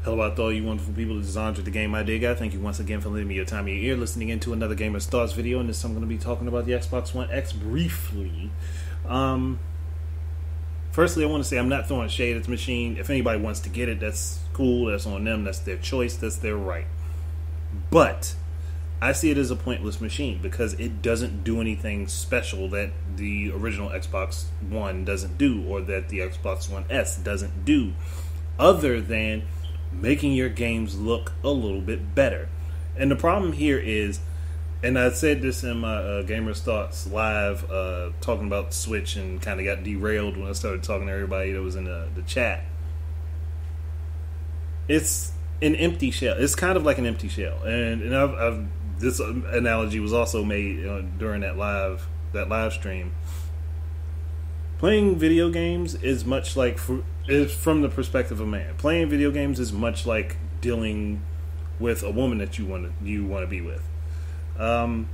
Hello out to all you wonderful people. This is Andre, the Game Idea Guy. Thank you once again for lending me your time and your ear, listening into another Gamer's Thoughts video. And this time I'm going to be talking about the Xbox One X briefly. Firstly, I want to say I'm not throwing shade at the machine. If anybody wants to get it, that's cool. That's on them. That's their choice. That's their right. But I see it as a pointless machine because it doesn't do anything special that the original Xbox One doesn't do, or that the Xbox One S doesn't do, other than making your games look a little bit better. And the problem here is, and I said this in my Gamer's Thoughts live, talking about Switch, and kind of got derailed when I started talking to everybody that was in the chat. It's an empty shell. It's kind of like an empty shell. And I've this analogy was also made during that live stream. Playing video games is much like, is from the perspective of a man. Playing video games is much like dealing with a woman that you want to be with. Now,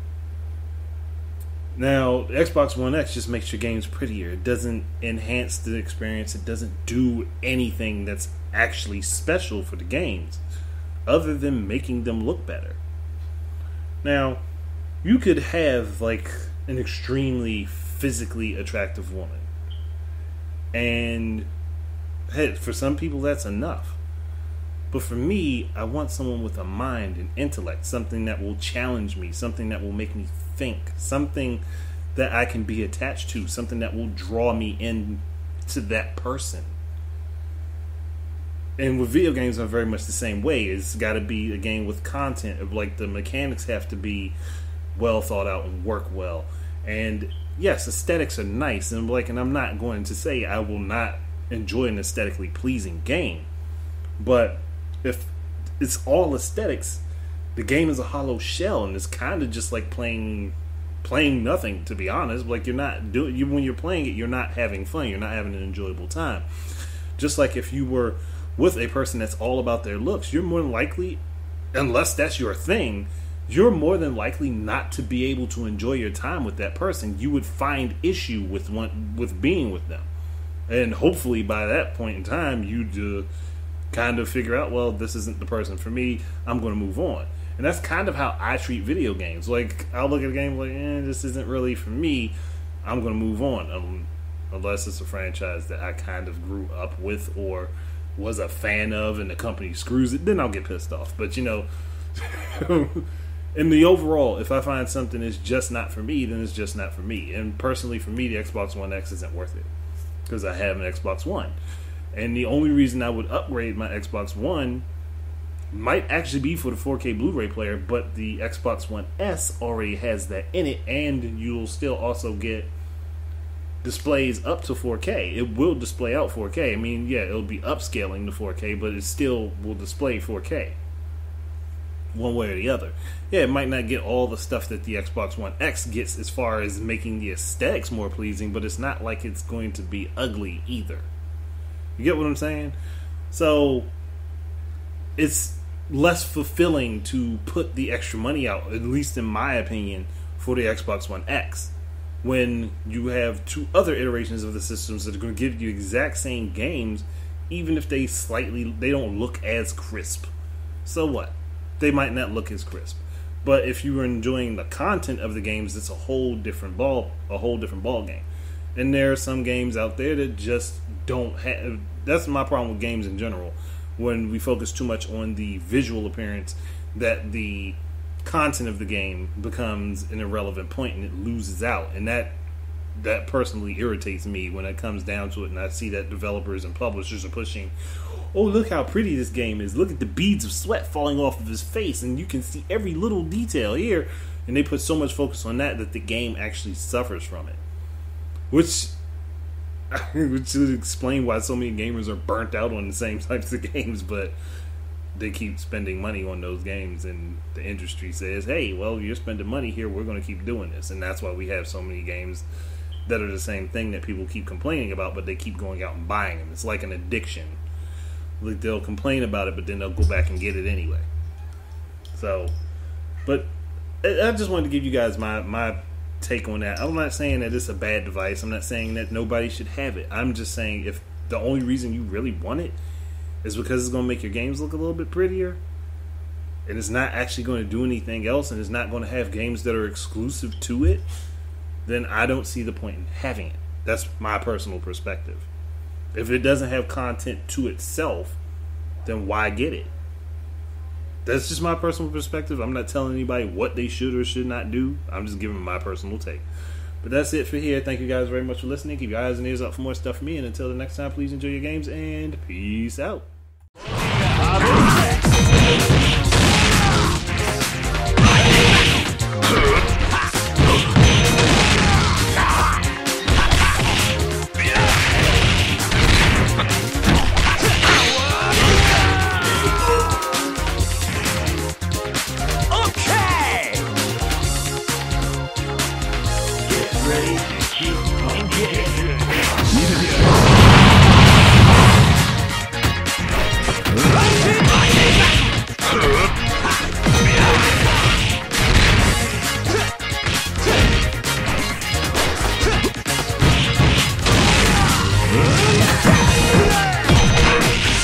the Xbox One X just makes your games prettier. It doesn't enhance the experience. It doesn't do anything that's actually special for the games, other than making them look better. Now, you could have like an extremely physically attractive woman, and hey, for some people that's enough. But for me, I want someone with a mind and intellect, something that will challenge me, something that will make me think, something that I can be attached to, something that will draw me into that person. And with video games, I'm very much the same way. It's got to be a game with content. Like, the mechanics have to be well thought out and work well. And yes, aesthetics are nice, and I'm not going to say I will not enjoy an aesthetically pleasing game. But if it's all aesthetics, the game is a hollow shell, and it's kind of just like playing nothing, to be honest. Like, when you're playing it, you're not having fun. You're not having an enjoyable time. Just like if you were with a person that's all about their looks, you're more likely, unless that's your thing, you're more than likely not to be able to enjoy your time with that person. You would find issue with being with them. And hopefully by that point in time, you'd kind of figure out, well, this isn't the person for me, I'm going to move on. And that's kind of how I treat video games. Like, I'll look at a game like, this isn't really for me, I'm going to move on. Unless it's a franchise that I kind of grew up with or was a fan of and the company screws it, then I'll get pissed off. But, in the overall, if I find something is just not for me, then it's just not for me. And personally, for me, the Xbox One X isn't worth it, because I have an Xbox One. And the only reason I would upgrade my Xbox One might actually be for the 4K Blu-ray player, but the Xbox One S already has that in it, and you'll still also get displays up to 4K. It will display out 4K. I mean, yeah, it'll be upscaling to 4K, but it still will display 4K. One way or the other. Yeah, it might not get all the stuff that the Xbox One X gets as far as making the aesthetics more pleasing, but it's not like it's going to be ugly either. You get what I'm saying? So, it's less fulfilling to put the extra money out, at least in my opinion, for the Xbox One X, when you have two other iterations of the systems that are going to give you exact same games, even if they don't look as crisp. So what? They might not look as crisp. But if you are enjoying the content of the games, it's a whole different ball game. And there are some games out there that just don't have. That's my problem with games in general. When we focus too much on the visual appearance, that the content of the game becomes an irrelevant point and it loses out. And that personally irritates me when it comes down to it. And I see that developers and publishers are pushing, oh, look how pretty this game is. Look at the beads of sweat falling off of his face, and you can see every little detail here. And they put so much focus on that the game actually suffers from it. Which would explain why so many gamers are burnt out on the same types of games, but they keep spending money on those games, and the industry says, hey, well, you're spending money here, we're going to keep doing this. And that's why we have so many games that are the same thing that people keep complaining about, but they keep going out and buying them. It's like an addiction. Like, they'll complain about it, but then they'll go back and get it anyway. So, but I just wanted to give you guys my take on that. I'm not saying that it's a bad device. I'm not saying that nobody should have it. I'm just saying, if the only reason you really want it is because it's going to make your games look a little bit prettier, and it's not actually going to do anything else, and it's not going to have games that are exclusive to it, then I don't see the point in having it. That's my personal perspective. If it doesn't have content to itself, then why get it? That's just my personal perspective. I'm not telling anybody what they should or should not do. I'm just giving my personal take. But that's it for here. Thank you guys very much for listening. Keep your eyes and ears out for more stuff from me. And until the next time, please enjoy your games and peace out.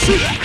Shoot!